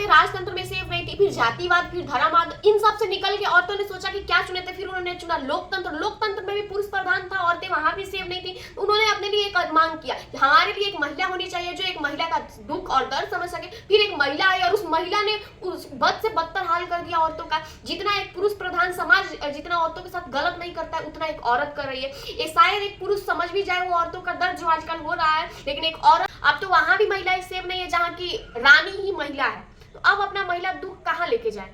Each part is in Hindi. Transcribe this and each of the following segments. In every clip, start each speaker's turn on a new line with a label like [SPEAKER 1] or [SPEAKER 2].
[SPEAKER 1] औरतें राजतंत्र में सेफ नहीं थी, फिर जातिवाद, फिर धर्मवाद, इन सब से निकल के औरतों ने सोचा कि क्या चुने थे, फिर उन्होंने चुना लोकतंत्र। लोकतंत्र में भी पुरुष प्रधान था, औरतें वहां भी सेफ नहीं थी। उन्होंने अपने लिए एक मांग किया कि हमारे लिए एक महिला होनी चाहिए जो एक महिला का दुख और दर्द समझ सके। फिर एक महिला आई और उस महिला ने उस बद से बदतर हाल कर दिया औरतों का। जितना एक पुरुष प्रधान समाज जितना औरतों के साथ गलत नहीं करता है, उतना एक औरत कर रही है। ये शायद एक पुरुष समझ भी जाए वो औरतों का दर्द जो आजकल हो रहा है, लेकिन एक औरत, अब तो वहां भी महिलाएं सेफ नहीं है जहाँ की रानी ही महिला है, तो अब अपना महिला दुख कहाँ लेके जाए।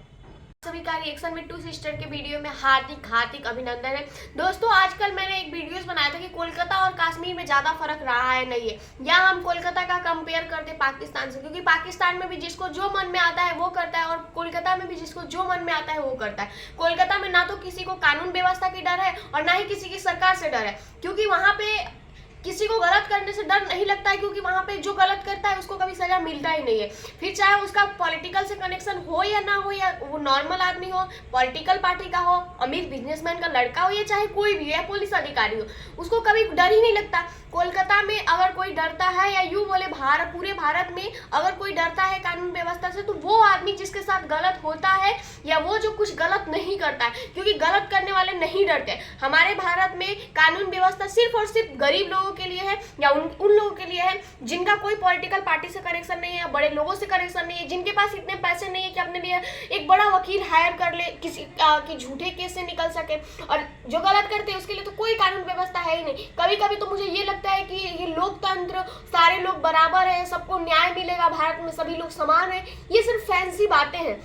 [SPEAKER 1] सभी का रिएक्शन में टू सिस्टर के वीडियो में हार्दिक हार्दिक अभिनंदन है। दोस्तों, आजकल मैंने एक वीडियोस बनाया था कि कोलकाता और कश्मीर में ज्यादा फर्क रहा है नहीं है, या हम कोलकाता का कंपेयर करते पाकिस्तान से, क्योंकि पाकिस्तान में भी जिसको जो मन में आता है वो करता है और कोलकाता में भी जिसको जो मन में आता है वो करता है। कोलकाता में ना तो किसी को कानून व्यवस्था की डर है और ना ही किसी की सरकार से डर है, क्योंकि वहां पे किसी को गलत करने से डर नहीं लगता है, क्योंकि वहां पे जो गलत करता है उसको कभी सजा मिलता ही नहीं है। फिर चाहे उसका पॉलिटिकल से कनेक्शन हो या ना हो, या वो नॉर्मल आदमी हो, पॉलिटिकल पार्टी का हो, अमीर बिजनेसमैन का लड़का हो, या चाहे कोई भी या पुलिस अधिकारी हो, उसको कभी डर ही नहीं लगता। कोलकाता में अगर कोई डरता है, या यूं बोले पूरे भारत में अगर कोई डरता है कानून व्यवस्था से, तो वो आदमी जिसके साथ गलत होता है या वो जो कुछ गलत नहीं करता है, क्योंकि गलत करने वाले नहीं डरते। हमारे भारत में कानून व्यवस्था सिर्फ और सिर्फ गरीब लोगों के लिए है, या उन लोगों के लिए है जिनका कोई पॉलिटिकल पार्टी से कनेक्शन नहीं है, या बड़े लोगों से कनेक्शन नहीं है, जिनके पास इतने पैसे नहीं है कि अपने लिए एक बड़ा वकील हायर कर ले किसी की झूठे केस से निकल सके। और जो गलत करते हैं उसके लिए तो कोई कानून व्यवस्था है ही नहीं। कभी कभी तो मुझे ये लगता है कि ये लोकतंत्र, सारे लोग बराबर है, सबको न्याय मिलेगा, भारत में सभी लोग समान है, ये सिर्फ फैंसी बातें हैं।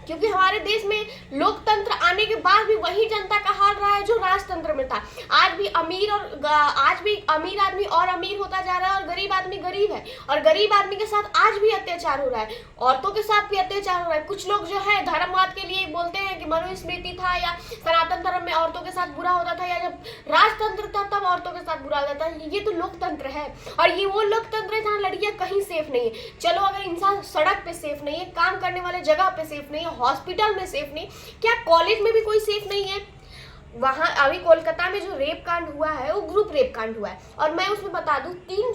[SPEAKER 1] क्योंकि हमारे देश में लोकतंत्र आने के बाद भी वही जनता का हाल रहा है जो राजतंत्र में था। आज भी अमीर आदमी और अमीर होता जा रहा है, और गरीब आदमी गरीब है, और गरीब आदमी के साथ आज भी अत्याचार हो रहा है, औरतों के साथ भी अत्याचार हो रहा है। कुछ लोग जो है धर्मवाद के लिए बोलते हैं कि मनुस्मृति था, या सनातन धर्म में औरतों के साथ बुरा होता था, या जब राजतंत्र था तब औरतों के साथ बुरा होता था। ये तो लोकतंत्र है, और ये वो लोकतंत्र है जहाँ लड़कियां कहीं सेफ नहीं है। चलो, अगर इंसान सड़क पे सेफ नहीं है, काम करने वाले जगह पे सेफ नहीं है, हॉस्पिटल में सेफ नहीं, क्या कॉलेज में भी कोई सेफ नहीं है? वहां अभी कोलकाता में जो रेप कांड हुआ है वो ग्रुप रेप कांड हुआ है, और मैं उसमें बता दूं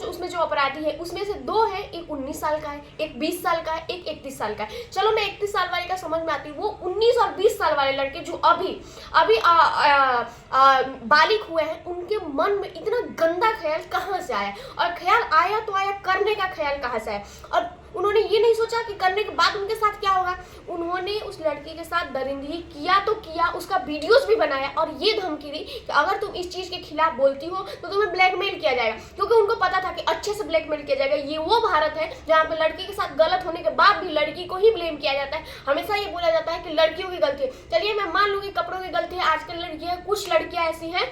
[SPEAKER 1] उसमें जो अपराधी है उसमें से 2 है, एक 19 साल का है, एक 20 साल का है, एक 31 साल का है। चलो, मैं 31 साल वाले का समझ में आती हूँ। वो 19 और 20 साल वाले लड़के जो अभी बालिग हुए हैं, उनके मन में इतना गंदा ख्याल कहाँ से आया? और ख्याल आया तो आया, करने का ख्याल कहाँ से आया? और उन्होंने ये नहीं सोचा कि करने के बाद उनके साथ क्या होगा। उन्होंने उस लड़की के साथ दरिंदगी किया तो किया, उसका वीडियोस भी बनाया, और ये धमकी दी कि अगर तुम इस चीज के खिलाफ बोलती हो तो तुम्हें ब्लैकमेल किया जाएगा। क्योंकि उनको पता था कि अच्छे से ब्लैकमेल किया जाएगा। ये वो भारत है जहाँ पे लड़की के साथ गलत होने के बाद भी लड़की को ही ब्लेम किया जाता है। हमेशा ये बोला जाता है कि लड़कियों की गलती है। चलिए, मैं मान लूँ कि कपड़ों की गलती है, आजकल लड़कियां, कुछ लड़कियां ऐसी हैं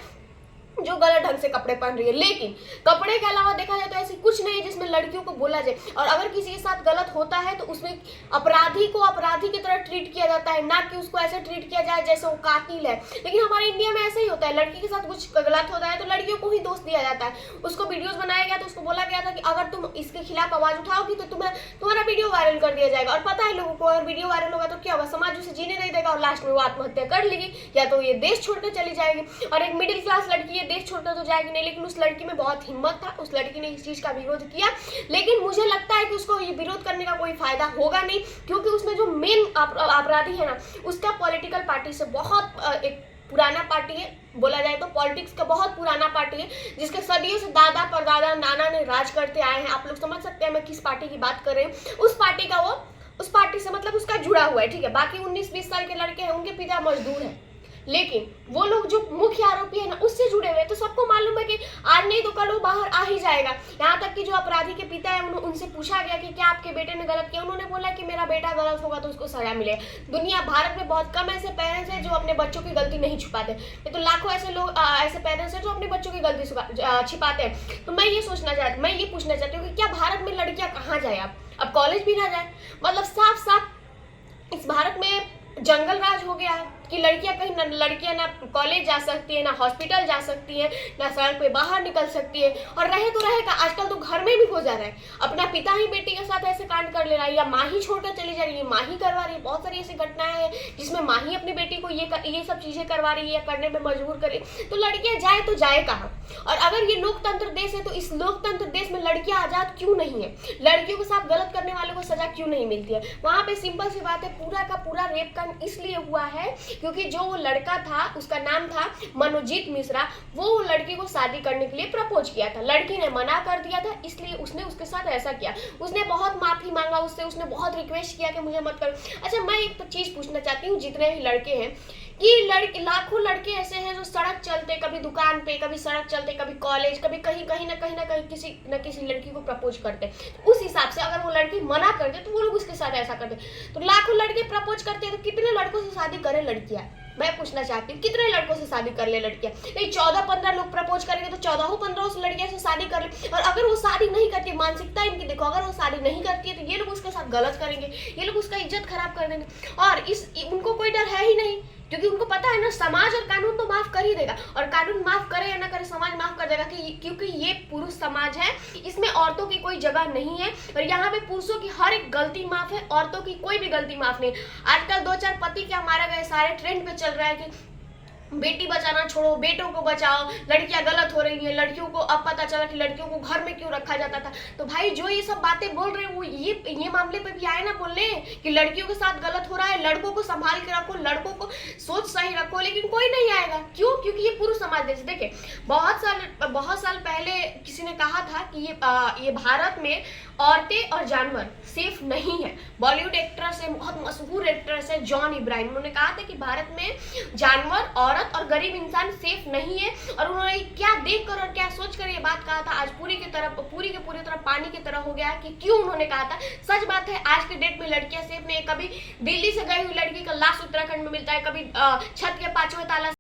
[SPEAKER 1] जो गलत ढंग से कपड़े पहन रही है, लेकिन कपड़े के अलावा देखा जाए तो ऐसी कुछ नहीं है जिसमें लड़कियों को बोला जाए। और अगर किसी के साथ गलत होता है तो उसमें अपराधी को अपराधी की तरह ट्रीट किया जाता है, ना कि उसको ऐसे ट्रीट किया जाए जैसे वो कातिल है। लेकिन हमारे इंडिया में ऐसा ही होता है, लड़की के साथ कुछ गलत होता है तो लड़कियों को ही दोष दिया जाता है। उसको वीडियोस बनाया गया तो उसको बोला गया था कि अगर तुम इसके खिलाफ आवाज उठाओगी तो तुम्हारा वीडियो वायरल कर दिया जाएगा। और पता है लोगों को, अगर वीडियो वायरल होगा तो क्या होगा? समाज उसे जीने नहीं देगा और लास्ट में वो आत्महत्या कर लेगी, या तो ये देश छोड़कर चली जाएगी। और एक मिडिल क्लास लड़की ये देश छोड़कर तो जाएगी नहीं, लेकिन उस लड़की में बहुत हिम्मत था, उस लड़की ने इस चीज का विरोध किया। लेकिन मुझे लगता है कि उसको ये विरोध करने का कोई फायदा होगा नहीं, क्योंकि उसमें जो मेन अपराधी है ना, उसका पॉलिटिकल पार्टी से बहुत एक पुराना पार्टी है। बोला जाए तो पॉलिटिक्स का बहुत पुराना पार्टी है, जिसके सदियों से दादा परदादा नाना ने राज करते आए हैं। आप लोग समझ सकते हैं मैं किस पार्टी की बात कर रही हूँ। उस पार्टी से मतलब उसका जुड़ा हुआ है, ठीक है। बाकी 19-20 साल के लड़के हैं, उनके पिता मजदूर हैं, लेकिन वो लोग जो मुख्य आरोपी है ना, उससे जुड़े हुए, तो सबको मालूम है कि आज नहीं तो कल वो बाहर आ ही जाएगा। यहाँ तक कि जो अपराधी के पिता है, उनसे पूछा गया कि क्या आपके बेटे ने गलत किया? उन्होंने बोला कि मेरा बेटा गलत होगा तो उसको सजा मिले। भारत में बहुत कम ऐसे पेरेंट्स हैं जो अपने बच्चों की गलती नहीं छुपाते, तो लाखों ऐसे लोग ऐसे पेरेंट्स हैं जो अपने बच्चों की गलती छिपाते हैं। तो मैं ये पूछना चाहती हूँ कि क्या भारत में लड़कियां कहाँ जाए? अब कॉलेज भी ना जाए? मतलब साफ साफ इस भारत में जंगल राज हो गया है। कि लड़कियां ना कॉलेज जा सकती है, ना हॉस्पिटल जा सकती है, ना सड़क पे बाहर निकल सकती है, और रहे तो रहेगा। आजकल तो घर में भी हो जा रहा है, अपना पिता ही बेटी के साथ ऐसे कांड कर ले रहा है, या माँ ही छोड़कर चली जा रही है, माँ ही करवा रही है। बहुत सारी ऐसी घटनाएं हैं जिसमें माँ ही अपनी बेटी को ये सब चीजें करवा रही है या करने में मजबूर कर रही है। तो लड़कियां जाए तो जाए कहाँ? और अगर ये लोकतंत्र देश है तो इस लोकतंत्र देश में लड़कियां आजाद क्यों नहीं है? लड़कियों के साथ गलत करने वालों को सजा क्यों नहीं मिलती है? वहां पे सिंपल सी बात है, पूरा का पूरा रेप कांड इसलिए हुआ है क्योंकि जो वो लड़का था, उसका नाम था मनोजीत मिश्रा, वो लड़की को शादी करने के लिए प्रपोज किया था। लड़की ने मना कर दिया था, इसलिए उसने उसके साथ ऐसा किया। उसने बहुत माफी मांगा उससे, उसने बहुत रिक्वेस्ट किया कि मुझे मत करो। अच्छा, मैं एक तो चीज पूछना चाहती हूँ, जितने भी लड़के हैं कि लाखों लड़के ऐसे हैं जो सड़क चलते, कभी दुकान पे, कभी सड़क चलते, कभी कॉलेज, कभी कहीं ना कहीं किसी न किसी लड़की को प्रपोज करते। तो उस हिसाब से अगर वो लड़की मना कर दे तो वो लोग उसके साथ ऐसा करते। तो लाखों लड़के प्रपोज करते हैं, तो कितने लड़कों से शादी करें लड़कियां? मैं पूछना चाहती हूँ, कितने लड़कों से शादी कर ले लड़कियां? नहीं, 14-15 लोग प्रपोज करेंगे तो 14-15 लड़कियों से शादी कर ले। और अगर वो शादी नहीं करती, मानसिकता इनकी देखो, अगर वो शादी नहीं करती है तो ये लोग उसके साथ गलत करेंगे, ये लोग उसका इज्जत खराब कर देंगे। और उनको कोई डर है ही नहीं, क्योंकि उनको पता है ना, समाज और कानून तो माफ कर ही देगा। और कानून माफ करे या ना करे, समाज माफ कर देगा, क्योंकि ये पुरुष समाज है, इसमें औरतों की कोई जगह नहीं है। और यहाँ पे पुरुषों की हर एक गलती माफ है, औरतों की कोई भी गलती माफ नहीं। आजकल 2-4 पति क्या मारा गए, सारे ट्रेंड पे चल रहा है कि बेटी बचाना छोड़ो, बेटों को बचाओ, लड़कियां गलत हो रही हैं, लड़कियों को अब पता चला कि लड़कियों को घर में क्यों रखा जाता था। तो भाई जो ये सब बातें बोल रहे हैं वो ये मामले पे भी आए ना बोलने कि लड़कियों के साथ गलत हो रहा है, लड़कों को संभाल के रखो, लड़कों को सोच सही रखो। लेकिन कोई नहीं आएगा, क्यों? क्योंकि ये पुरुष समाज जैसे देखे, बहुत साल पहले किसी ने कहा था कि ये भारत में औरतें और जानवर सेफ नहीं है। बॉलीवुड एक्ट्रेस है, बहुत मशहूर एक्ट्रेस है जॉन इब्राहिम, उन्होंने कहा था कि भारत में जानवर, औरत और गरीब इंसान सेफ नहीं है। और उन्होंने क्या देखकर और क्या सोचकर ये बात कहा था, आज पूरी की पूरी तरह पानी की तरह हो गया कि क्यों उन्होंने कहा था। सच बात है, आज के डेट में लड़कियां सेफ नहीं है। कभी दिल्ली से गई हुई लड़की का लाश उत्तराखंड में मिलता है, कभी छत के 5वें ताला